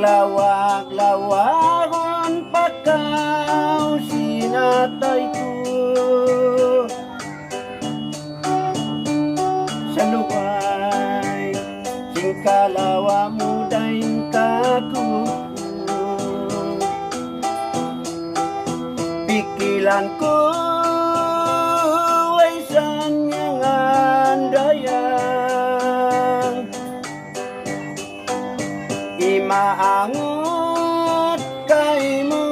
Maglawak-lawagon pagkaw sinatay ko sa luway, singkalawa mo daing kaku. Pikilan ko ay sanyang andayang imaangot kay mo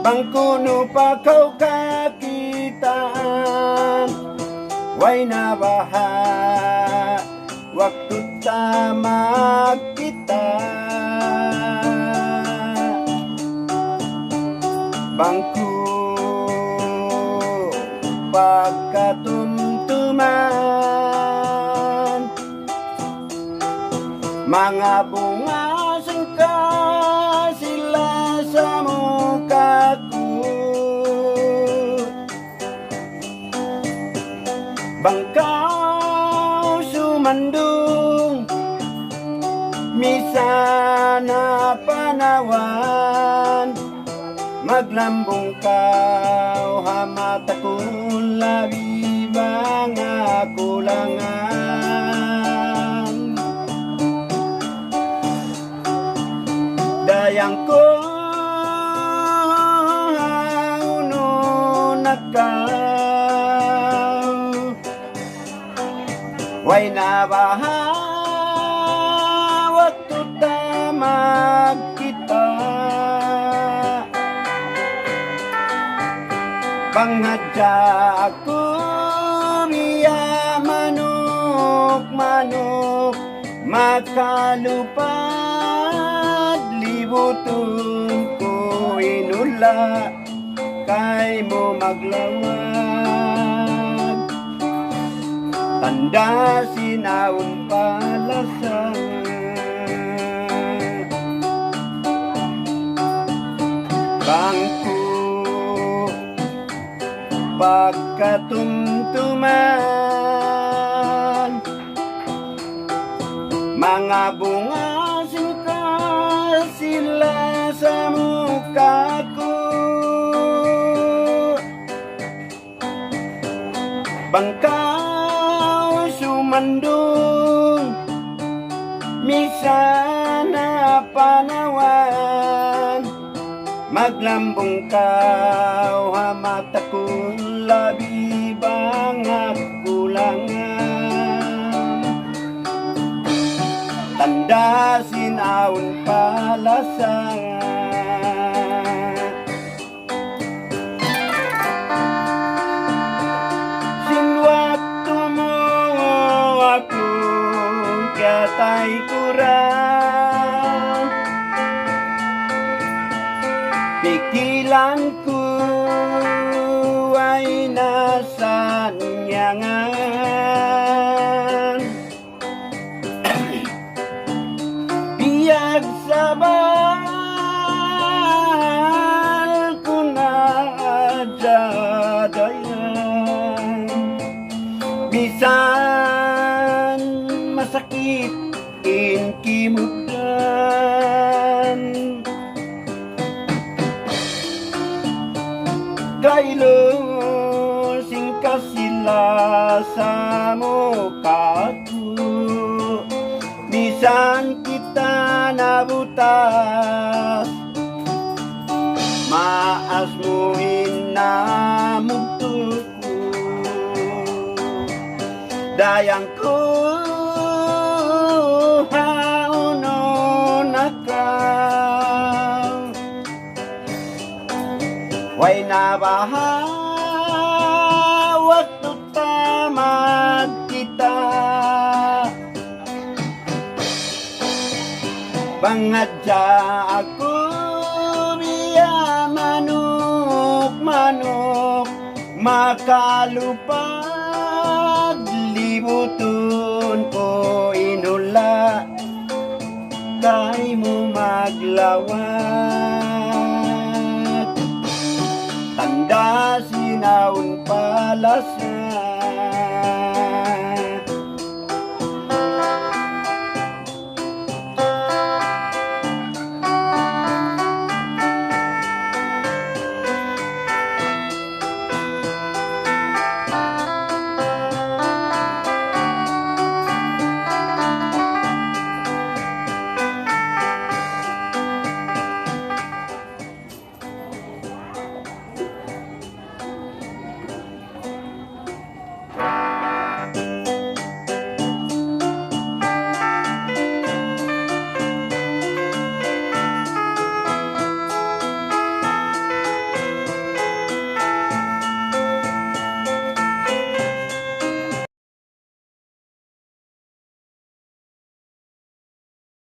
bangkuno pa kau kakitaan way nabaha waktu tama kita bangku pagkatumtuman mga bunga sangka sila sa mukaku bangkau sumandung misana panawan maglambong kau hamata kung labi mga kulangan dayang ko uno nakau way nabaha waktu tamag kita pangadya ako niya manok makalupad libutun ko inula kay mo maglawag tanda sinaun palasan bangku pagkatumtuman mga bunga singka sila sa mukaku bangkau sumandung misana panawan maglambong kau hamata kung labi bangat kulangan tanda sinaun palasan sinwaktu mo ako katay kurang pikilan ko ay nasa nyangan biyag sabal ko na adadayan bisan masakit inkimudan kailo singka sila sa mukaku bisan kita nabutas maas mo inamugtuku dayang ko hauno nakau way nabaha waktu tamat kita bangadya ako biya manok makalupad libutun ko inula kay mo maglawat tanda sinaun palasan